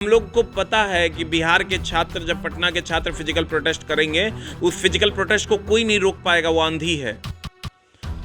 हम लोग को पता है कि बिहार के छात्र, जब पटना के छात्र फिजिकल प्रोटेस्ट करेंगे, उस फिजिकल प्रोटेस्ट को कोई नहीं रोक पाएगा। वो आंधी है,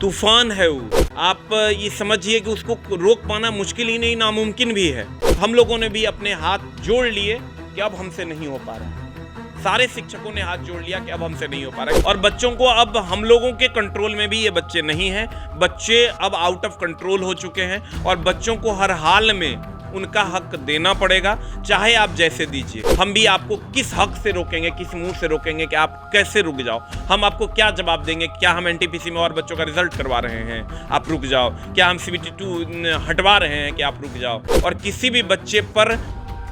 तूफान है वो। आप ये समझिए कि उसको रोक पाना मुश्किल ही नहीं, नामुमकिन भी है। हम लोगों ने भी अपने हाथ जोड़ लिए कि अब हमसे नहीं हो पा रहा। सारे शिक्षकों ने हाथ जोड़ लिया कि अब हमसे नहीं हो पा रहा है। और बच्चों को अब हम लोगों के कंट्रोल में भी ये बच्चे नहीं हैं। बच्चे अब आउट ऑफ कंट्रोल हो चुके हैं और बच्चों को हर हाल में उनका हक देना पड़ेगा, चाहे आप जैसे दीजिए। हम भी आपको किस हक से रोकेंगे, किस मुंह से रोकेंगे कि आप कैसे रुक जाओ? हम आपको क्या जवाब देंगे? क्या हम एनटीपीसी में और बच्चों का रिजल्ट करवा रहे हैं, आप रुक जाओ? क्या हम सीबीटी 2 हटवा रहे हैं कि आप रुक जाओ? और किसी भी बच्चे पर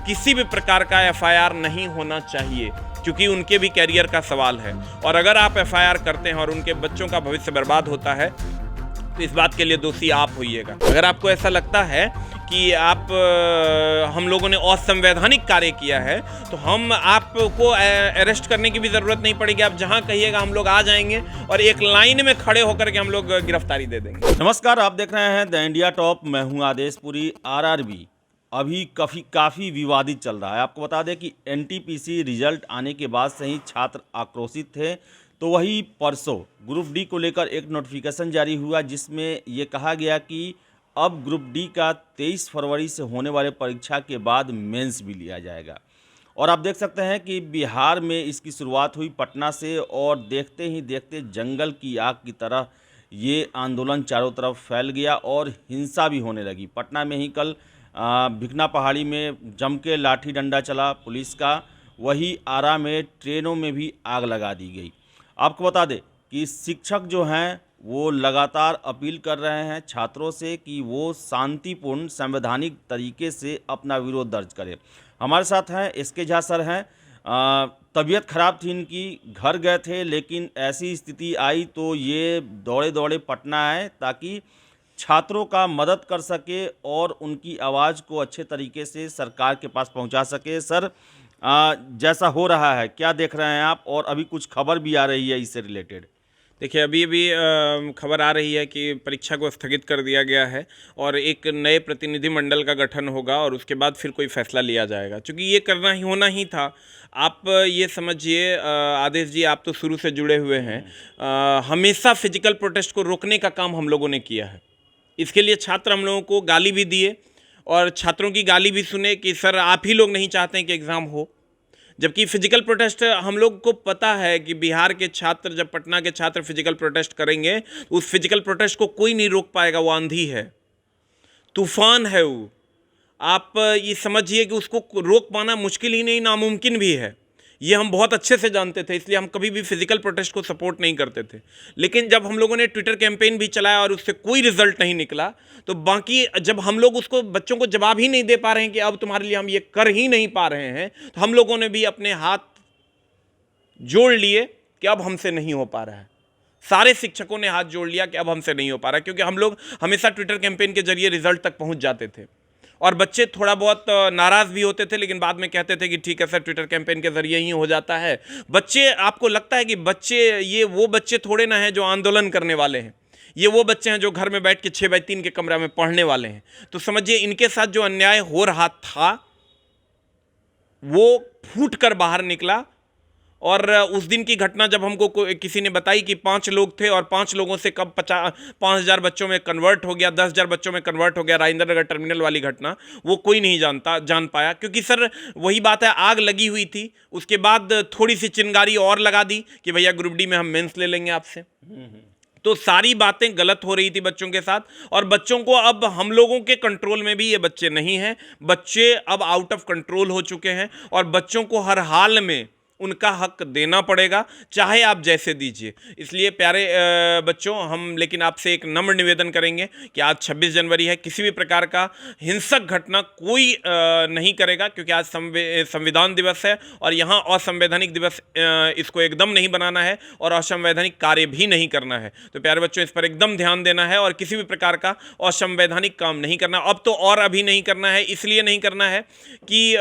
किसी भी प्रकार का एफआईआर नहीं होना चाहिए, क्योंकि उनके भी कैरियर का सवाल है। और अगर आप एफआईआर करते हैं और उनके बच्चों का भविष्य बर्बाद होता है, तो इस बात के लिए दोषी आप होइएगा। अगर आपको ऐसा लगता है कि हम लोगों ने असंवैधानिक कार्य किया है, तो हम आपको अरेस्ट करने की भी ज़रूरत नहीं पड़ेगी। आप जहां कहिएगा हम लोग आ जाएंगे और एक लाइन में खड़े होकर के हम लोग गिरफ्तारी दे देंगे। नमस्कार, आप देख रहे हैं द इंडिया टॉप। मैं हूं आदेशपुरी। आरआरबी अभी काफ़ी विवादित चल रहा है। आपको बता दें कि एनटीपीसी रिजल्ट आने के बाद से ही छात्र आक्रोशित थे। तो वही परसों ग्रुप डी को लेकर एक नोटिफिकेशन जारी हुआ, जिसमें ये कहा गया कि अब ग्रुप डी का 23 फरवरी से होने वाले परीक्षा के बाद मेंस भी लिया जाएगा। और आप देख सकते हैं कि बिहार में इसकी शुरुआत हुई पटना से, और देखते ही देखते जंगल की आग की तरह ये आंदोलन चारों तरफ फैल गया और हिंसा भी होने लगी। पटना में ही कल भिखना पहाड़ी में जम के लाठी डंडा चला पुलिस का। वही आरा में ट्रेनों में भी आग लगा दी गई। आपको बता दें कि शिक्षक जो हैं वो लगातार अपील कर रहे हैं छात्रों से कि वो शांतिपूर्ण संवैधानिक तरीके से अपना विरोध दर्ज करें। हमारे साथ हैं एसके झा सर हैं। तबीयत खराब थी इनकी, घर गए थे, लेकिन ऐसी स्थिति आई तो ये दौड़े दौड़े पटना आए ताकि छात्रों का मदद कर सके और उनकी आवाज़ को अच्छे तरीके से सरकार के पास पहुंचा सके। सर, जैसा हो रहा है क्या देख रहे हैं आप? और अभी कुछ खबर भी आ रही है इससे रिलेटेड। देखिए, अभी खबर आ रही है कि परीक्षा को स्थगित कर दिया गया है और एक नए प्रतिनिधिमंडल का गठन होगा और उसके बाद फिर कोई फैसला लिया जाएगा, क्योंकि ये करना ही होना ही था। आप ये समझिए आदेश जी, आप तो शुरू से जुड़े हुए हैं। हमेशा फिजिकल प्रोटेस्ट को रोकने का काम हम लोगों ने किया है। इसके लिए छात्र हम लोगों को गाली भी दिए और छात्रों की गाली भी सुने कि सर आप ही लोग नहीं चाहते हैं कि एग्ज़ाम हो। जबकि फिजिकल प्रोटेस्ट हम लोग को पता है कि बिहार के छात्र, जब पटना के छात्र फिजिकल प्रोटेस्ट करेंगे, उस फिजिकल प्रोटेस्ट को कोई नहीं रोक पाएगा। वो आंधी है, तूफान है वो। आप ये समझिए कि उसको रोक पाना मुश्किल ही नहीं, नामुमकिन भी है। ये हम बहुत अच्छे से जानते थे, इसलिए हम कभी भी फिजिकल प्रोटेस्ट को सपोर्ट नहीं करते थे। लेकिन जब हम लोगों ने ट्विटर कैंपेन भी चलाया और उससे कोई रिजल्ट नहीं निकला, तो बाकी जब हम लोग उसको बच्चों को जवाब ही नहीं दे पा रहे हैं कि अब तुम्हारे लिए हम ये कर ही नहीं पा रहे हैं, तो हम लोगों ने भी अपने हाथ जोड़ लिए कि अब हमसे नहीं हो पा रहा है। सारे शिक्षकों ने हाथ जोड़ लिया कि अब हमसे नहीं हो पा रहा है, क्योंकि हम लोग हमेशा ट्विटर कैंपेन के जरिए रिजल्ट तक पहुंच जाते थे और बच्चे थोड़ा बहुत नाराज़ भी होते थे, लेकिन बाद में कहते थे कि ठीक है सर, ट्विटर कैंपेन के जरिए ही हो जाता है। बच्चे, आपको लगता है कि बच्चे, ये वो बच्चे थोड़े ना हैं जो आंदोलन करने वाले हैं। ये वो बच्चे हैं जो घर में बैठ के 6x3 के कमरा में पढ़ने वाले हैं। तो समझिए, इनके साथ जो अन्याय हो रहा था वो फूट कर बाहर निकला। और उस दिन की घटना जब हमको किसी ने बताई कि 5 लोग थे और 5 लोगों से कब 5,000 बच्चों में कन्वर्ट हो गया, 10,000 बच्चों में कन्वर्ट हो गया, राजेंद्र नगर टर्मिनल वाली घटना, वो कोई नहीं जान पाया। क्योंकि सर वही बात है, आग लगी हुई थी। उसके बाद थोड़ी सी चिंगारी और लगा दी कि भैया ग्रुप डी में हम मेंस ले लेंगे आपसे। तो सारी बातें गलत हो रही थी बच्चों के साथ, और बच्चों को अब हम लोगों के कंट्रोल में भी ये बच्चे नहीं हैं। बच्चे अब आउट ऑफ कंट्रोल हो चुके हैं और बच्चों को हर हाल में उनका हक देना पड़ेगा, चाहे आप जैसे दीजिए। इसलिए प्यारे बच्चों, हम लेकिन आपसे एक नम्र निवेदन करेंगे कि आज 26 जनवरी है, किसी भी प्रकार का हिंसक घटना कोई नहीं करेगा, क्योंकि आज संविधान दिवस है और यहाँ असंवैधानिक दिवस इसको एकदम नहीं बनाना है और असंवैधानिक कार्य भी नहीं करना है। तो प्यारे बच्चों, इस पर एकदम ध्यान देना है और किसी भी प्रकार का असंवैधानिक काम नहीं करना। अब तो और अभी नहीं करना है, इसलिए नहीं करना है कि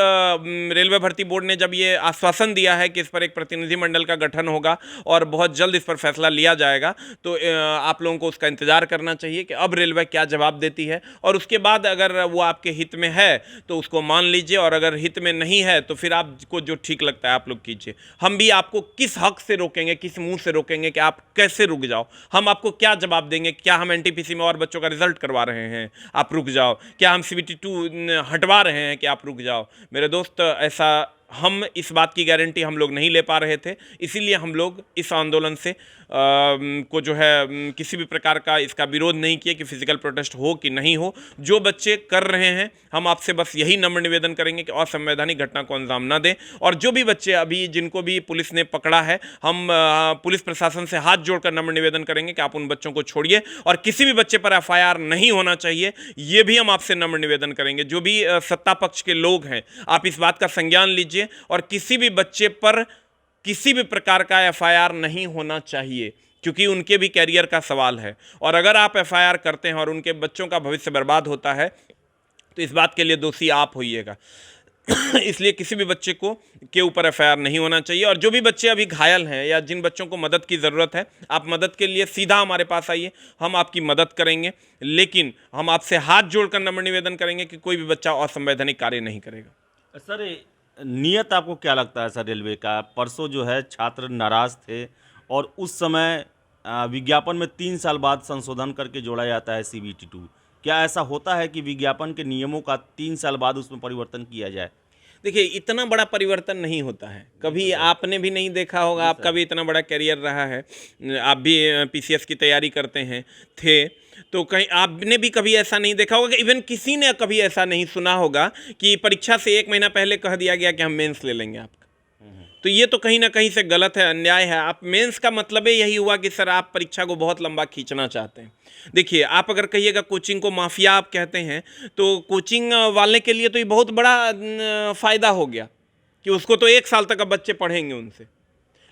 रेलवे भर्ती बोर्ड ने जब ये आश्वासन दिया है है कि इस पर एक प्रतिनिधिमंडल का गठन होगा और बहुत जल्द इस पर फैसला लिया जाएगा। तो आप लोगों को उसका इंतजार करना चाहिए कि अब रेलवे क्या जवाब देती है, और उसके बाद अगर वो आपके हित में है तो उसको मान लीजिए, और अगर हित में नहीं है तो फिर आपको जो ठीक लगता है आप लोग कीजिए। हम भी आपको किस हक से रोकेंगे, किस मुंह से रोकेंगे कि आप कैसे रुक जाओ? हम आपको क्या जवाब देंगे? क्या हम एनटीपीसी में और बच्चों का रिजल्ट करवा रहे हैं आप रुक जाओ? क्या हम सीबीटी 2 हटवा रहे हैं कि आप रुक जाओ? मेरे दोस्त, ऐसा हम इस बात की गारंटी हम लोग नहीं ले पा रहे थे, इसीलिए हम लोग इस आंदोलन से को जो है किसी भी प्रकार का इसका विरोध नहीं किया कि फिजिकल प्रोटेस्ट हो कि नहीं हो। जो बच्चे कर रहे हैं, हम आपसे बस यही नम्र निवेदन करेंगे कि असंवैधानिक घटना को अंजाम ना दें। और जो भी बच्चे अभी जिनको भी पुलिस ने पकड़ा है, हम पुलिस प्रशासन से हाथ जोड़कर नम्र निवेदन करेंगे कि आप उन बच्चों को छोड़िए, और किसी भी बच्चे पर एफआईआर नहीं होना चाहिए, ये भी हम आपसे नम्र निवेदन करेंगे। जो भी सत्ता पक्ष के लोग हैं, आप इस बात का संज्ञान लीजिए और किसी भी बच्चे पर किसी भी प्रकार का एफआईआर नहीं होना चाहिए, क्योंकि उनके भी कैरियर का सवाल है। और अगर आप एफआईआर करते हैं और उनके बच्चों का भविष्य बर्बाद होता है तो इस बात के लिए दोषी आप होइएगा। इसलिए किसी भी बच्चे को के ऊपर एफआईआर नहीं होना चाहिए। और जो भी बच्चे अभी घायल हैं या जिन बच्चों को मदद की ज़रूरत है, आप मदद के लिए सीधा हमारे पास आइए, हम आपकी मदद करेंगे। लेकिन हम आपसे हाथ जोड़कर नम्र निवेदन करेंगे कि कोई भी बच्चा असंवैधानिक कार्य नहीं करेगा। सर, नियत आपको क्या लगता है सर रेलवे का? परसों जो है छात्र नाराज थे और उस समय विज्ञापन में 3 साल बाद संशोधन करके जोड़ा जाता है सीबीटी 2। क्या ऐसा होता है कि विज्ञापन के नियमों का 3 साल बाद उसमें परिवर्तन किया जाए? देखिए, इतना बड़ा परिवर्तन नहीं होता है कभी। आपने भी नहीं देखा होगा, आपका भी इतना बड़ा करियर रहा है, आप भी पीसीएस की तैयारी करते हैं थे, तो कहीं आपने भी कभी ऐसा नहीं देखा होगा कि इवन किसी ने कभी ऐसा नहीं सुना होगा कि परीक्षा से 1 महीना पहले कह दिया गया कि हम मेंस ले लेंगे आपका। तो ये तो कहीं ना कहीं से गलत है, अन्याय है। आप मेंस का मतलब ही यही हुआ कि सर आप परीक्षा को बहुत लंबा खींचना चाहते हैं। देखिए, आप अगर कहिएगा कोचिंग को माफिया आप कहते हैं, तो कोचिंग वाले के लिए तो ये बहुत बड़ा फ़ायदा हो गया कि उसको तो 1 साल तक अब बच्चे पढ़ेंगे उनसे।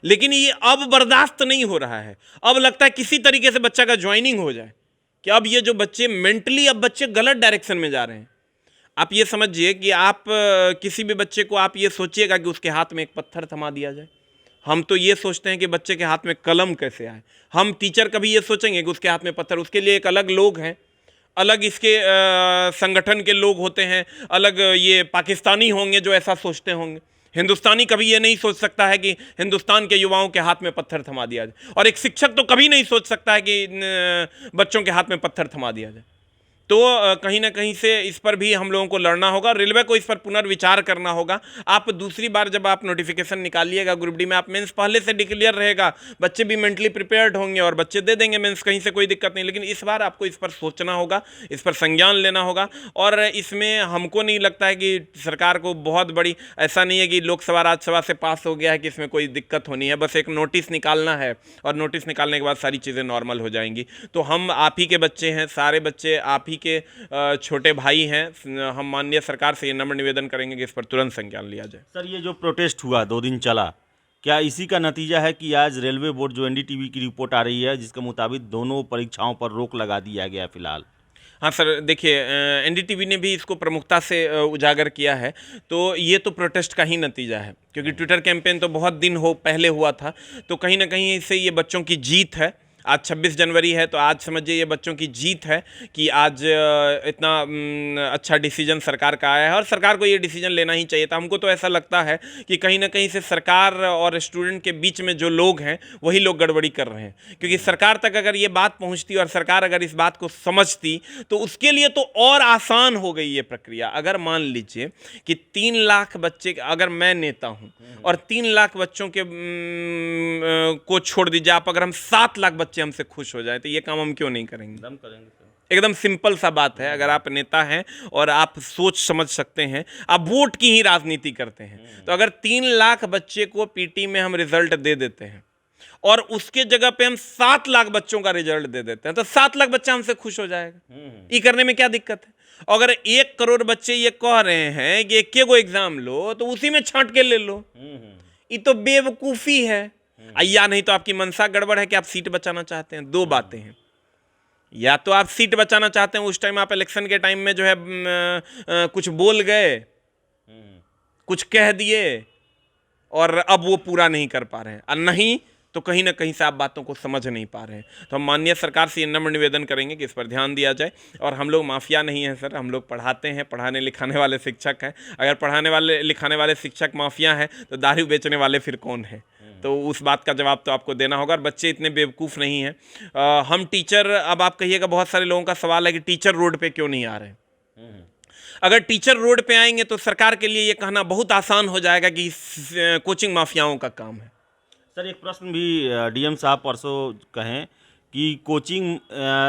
लेकिन ये अब बर्दाश्त नहीं हो रहा है। अब लगता है किसी तरीके से बच्चा का ज्वाइनिंग हो जाए, कि अब ये जो बच्चे मेंटली, अब बच्चे गलत डायरेक्शन में जा रहे हैं। आप ये समझिए कि आप किसी भी बच्चे को आप ये सोचिएगा कि उसके हाथ में एक पत्थर थमा दिया जाए। हम तो ये सोचते हैं कि बच्चे के हाथ में कलम कैसे आए। हम टीचर कभी ये सोचेंगे कि उसके हाथ में पत्थर, उसके लिए एक अलग लोग हैं, अलग इसके संगठन के लोग होते हैं, अलग ये पाकिस्तानी होंगे जो ऐसा सोचते होंगे। हिंदुस्तानी कभी ये नहीं सोच सकता है कि हिंदुस्तान के युवाओं के हाथ में पत्थर थमा दिया जाए, और एक शिक्षक तो कभी नहीं सोच सकता है कि बच्चों के हाथ में पत्थर थमा दिया जाए। तो कहीं ना कहीं से इस पर भी हम लोगों को लड़ना होगा, रेलवे को इस पर पुनर्विचार करना होगा। आप दूसरी बार जब आप नोटिफिकेशन निकालिएगा ग्रुप डी में, आप मेंस पहले से डिक्लेयर रहेगा, बच्चे भी मेंटली प्रिपेयर्ड होंगे और बच्चे दे देंगे मेंस, कहीं से कोई दिक्कत नहीं। लेकिन इस बार आपको इस पर सोचना होगा, इस पर संज्ञान लेना होगा। और इसमें हमको नहीं लगता है कि सरकार को बहुत बड़ी, ऐसा नहीं है कि लोकसभा राज्यसभा से पास हो गया है कि इसमें कोई दिक्कत होनी है। बस एक नोटिस निकालना है और नोटिस निकालने के बाद सारी चीज़ें नॉर्मल हो जाएंगी। तो हम आप ही के बच्चे हैं, सारे बच्चे आप ही के छोटे भाई हैं। हम माननीय सरकार से ये नम्र निवेदन करेंगे कि इस पर तुरंत संज्ञान लिया जाए। सर, ये जो प्रोटेस्ट हुआ 2 दिन चला, क्या इसी का नतीजा है कि आज रेलवे बोर्ड, जो एनडीटीवी की रिपोर्ट आ रही है जिसके मुताबिक दोनों परीक्षाओं पर रोक लगा दिया गया फिलहाल? हाँ सर, देखिए, एनडीटीवी ने भी इसको प्रमुखता से उजागर किया है। तो ये तो प्रोटेस्ट का ही नतीजा है, क्योंकि ट्विटर कैंपेन तो बहुत दिन पहले हुआ था। तो कहीं ना कहीं इससे ये बच्चों की जीत है। आज 26 जनवरी है, तो आज समझिए ये बच्चों की जीत है कि आज इतना अच्छा डिसीजन सरकार का आया है, और सरकार को ये डिसीजन लेना ही चाहिए था। हमको तो ऐसा लगता है कि कहीं ना कहीं से सरकार और स्टूडेंट के बीच में जो लोग हैं वही लोग गड़बड़ी कर रहे हैं। क्योंकि सरकार तक अगर ये बात पहुंचती और सरकार अगर इस बात को समझती तो उसके लिए तो और आसान हो गई ये प्रक्रिया। अगर मान लीजिए कि 3 लाख बच्चे, अगर मैं नेता हूँ और 3 लाख बच्चों के को छोड़ दीजिए आप, अगर हम 7 लाख बच्चे हमसे खुश हो जाए तो ये काम हम क्यों नहीं करेंगे? एकदम करेंगे सर। एकदम सिंपल सा बात है। अगर आप नेता हैं और आप सोच समझ सकते हैं, आप वोट की ही राजनीति करते हैं, तो अगर 3 लाख बच्चे को पीटी में हम रिजल्ट दे देते हैं और उसके जगह पे हम 7 लाख बच्चों का रिजल्ट दे देते हैं, तो 7 लाख बच्चा हमसे खुश हो जाएगा। ये करने में क्या दिक्कत है? अगर 1 करोड़ बच्चे ये कह रहे हैं कि एक गो एग्जाम लो, तो उसी में छांट के ले लो। ये तो बेवकूफ़ी है। या नहीं तो आपकी मनसा गड़बड़ है कि आप सीट बचाना चाहते हैं। 2 बातें हैं, या तो आप सीट बचाना चाहते हैं, उस टाइम आप इलेक्शन के टाइम में जो है कुछ बोल गए, कुछ कह दिए, और अब वो पूरा नहीं कर पा रहे हैं, और नहीं तो कहीं ना कहीं से आप बातों को समझ नहीं पा रहे हैं। तो हम माननीय सरकार से ये नम्र निवेदन करेंगे कि इस पर ध्यान दिया जाए। और हम लोग माफिया नहीं हैं सर, हम लोग पढ़ाते हैं, पढ़ाने लिखाने वाले शिक्षक हैं। अगर पढ़ाने वाले लिखाने वाले शिक्षक माफिया हैं तो दारू बेचने वाले फिर कौन है? तो उस बात का जवाब तो आपको देना होगा। और बच्चे इतने बेवकूफ़ नहीं हैं। हम टीचर, अब आप कहिएगा, बहुत सारे लोगों का सवाल है कि टीचर रोड पे क्यों नहीं आ रहे हैं। अगर टीचर रोड पे आएंगे तो सरकार के लिए ये कहना बहुत आसान हो जाएगा कि कोचिंग माफियाओं का काम है। सर एक प्रश्न भी डीएम साहब परसों कहें कि कोचिंग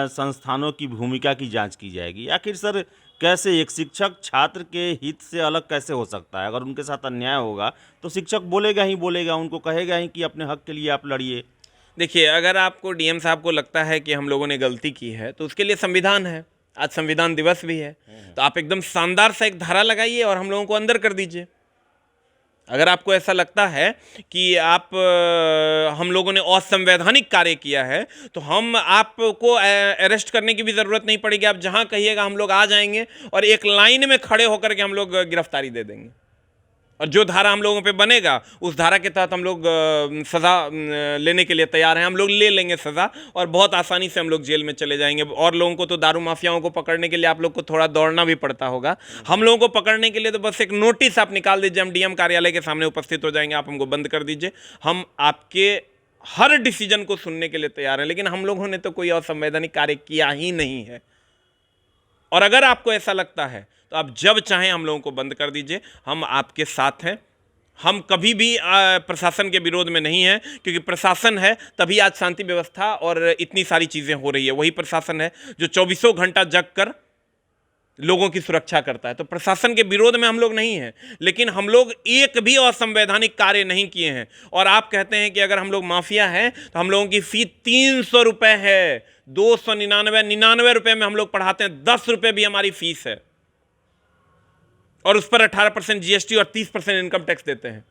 संस्थानों की भूमिका की जांच की जाएगी। आखिर सर कैसे एक शिक्षक छात्र के हित से अलग कैसे हो सकता है? अगर उनके साथ अन्याय होगा तो शिक्षक बोलेगा ही बोलेगा, उनको कहेगा ही कि अपने हक के लिए आप लड़िए। देखिए, अगर आपको डीएम साहब को लगता है कि हम लोगों ने गलती की है तो उसके लिए संविधान है, आज संविधान दिवस भी है, तो आप एकदम शानदार सा एक धारा लगाइए और हम लोगों को अंदर कर दीजिए। अगर आपको ऐसा लगता है कि हम लोगों ने असंवैधानिक कार्य किया है तो हम आपको अरेस्ट करने की भी ज़रूरत नहीं पड़ेगी। आप जहां कहिएगा हम लोग आ जाएंगे और एक लाइन में खड़े होकर के हम लोग गिरफ्तारी दे देंगे। और जो धारा हम लोगों पे बनेगा उस धारा के तहत हम लोग सज़ा लेने के लिए तैयार हैं। हम लोग ले लेंगे सज़ा और बहुत आसानी से हम लोग जेल में चले जाएंगे। और लोगों को तो दारू माफियाओं को पकड़ने के लिए आप लोग को थोड़ा दौड़ना भी पड़ता होगा। हम लोगों को पकड़ने के लिए तो बस एक नोटिस आप निकाल दीजिए, हम डीएम कार्यालय के सामने उपस्थित हो जाएंगे, आप हमको बंद कर दीजिए। हम आपके हर डिसीजन को सुनने के लिए तैयार हैं। लेकिन हम लोगों ने तो कोई असंवैधानिक कार्य किया ही नहीं है। और अगर आपको ऐसा लगता है तो आप जब चाहें हम लोगों को बंद कर दीजिए, हम आपके साथ हैं। हम कभी भी प्रशासन के विरोध में नहीं हैं, क्योंकि प्रशासन है तभी आज शांति व्यवस्था और इतनी सारी चीज़ें हो रही है। वही प्रशासन है जो 24 घंटा जग कर लोगों की सुरक्षा करता है। तो प्रशासन के विरोध में हम लोग नहीं हैं, लेकिन हम लोग एक भी असंवैधानिक कार्य नहीं किए हैं। और आप कहते हैं कि अगर हम लोग माफिया हैं तो हम लोगों की फीस 300 रुपये है, 299 रुपये में हम लोग पढ़ाते हैं, 10 रुपये भी हमारी फीस है। और उस पर 18% जीएसटी और 30% इनकम टैक्स देते हैं।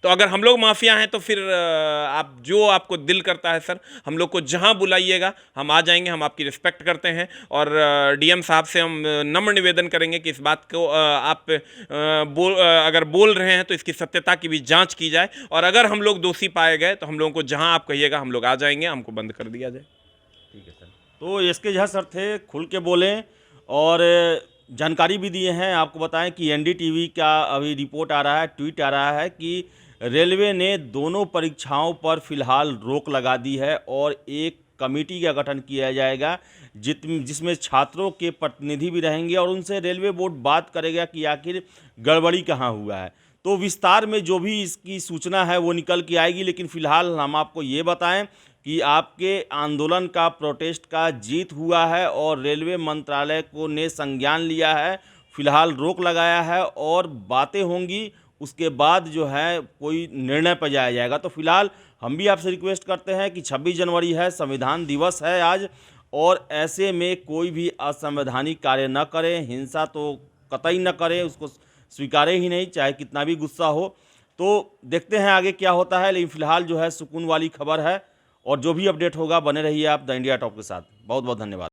तो अगर हम लोग माफिया हैं तो फिर आप जो आपको दिल करता है सर, हम लोग को जहां बुलाइएगा हम आ जाएंगे। हम आपकी रिस्पेक्ट करते हैं। और डीएम साहब से हम नम्र निवेदन करेंगे कि इस बात को आप अगर बोल रहे हैं तो इसकी सत्यता की भी जांच की जाए। और अगर हम लोग दोषी पाए गए तो हम लोगों को जहां आप कहिएगा हम लोग आ जाएंगे, हमको बंद कर दिया जाए। ठीक है सर। तो एसके झा सर थे, खुल के बोले और जानकारी भी दिए हैं। आपको बताएं कि एनडीटीवी का अभी रिपोर्ट आ रहा है, ट्वीट आ रहा है कि रेलवे ने दोनों परीक्षाओं पर फिलहाल रोक लगा दी है और एक कमेटी का गठन किया जाएगा जिसमें छात्रों के प्रतिनिधि भी रहेंगे और उनसे रेलवे बोर्ड बात करेगा कि आखिर गड़बड़ी कहाँ हुआ है। तो विस्तार में जो भी इसकी सूचना है वो निकल के आएगी। लेकिन फिलहाल हम आपको ये बताएं कि आपके आंदोलन का, प्रोटेस्ट का जीत हुआ है और रेलवे मंत्रालय को ने संज्ञान लिया है, फिलहाल रोक लगाया है और बातें होंगी, उसके बाद जो है कोई निर्णय पर जाया जाएगा। तो फिलहाल हम भी आपसे रिक्वेस्ट करते हैं कि 26 जनवरी है, संविधान दिवस है आज, और ऐसे में कोई भी असंवैधानिक कार्य न करें, हिंसा तो कतई न करें, उसको स्वीकारे ही नहीं, चाहे कितना भी गुस्सा हो। तो देखते हैं आगे क्या होता है। लेकिन फिलहाल जो है सुकून वाली खबर है। और जो भी अपडेट होगा बने रहिए आप द इंडिया टॉप के साथ। बहुत बहुत धन्यवाद।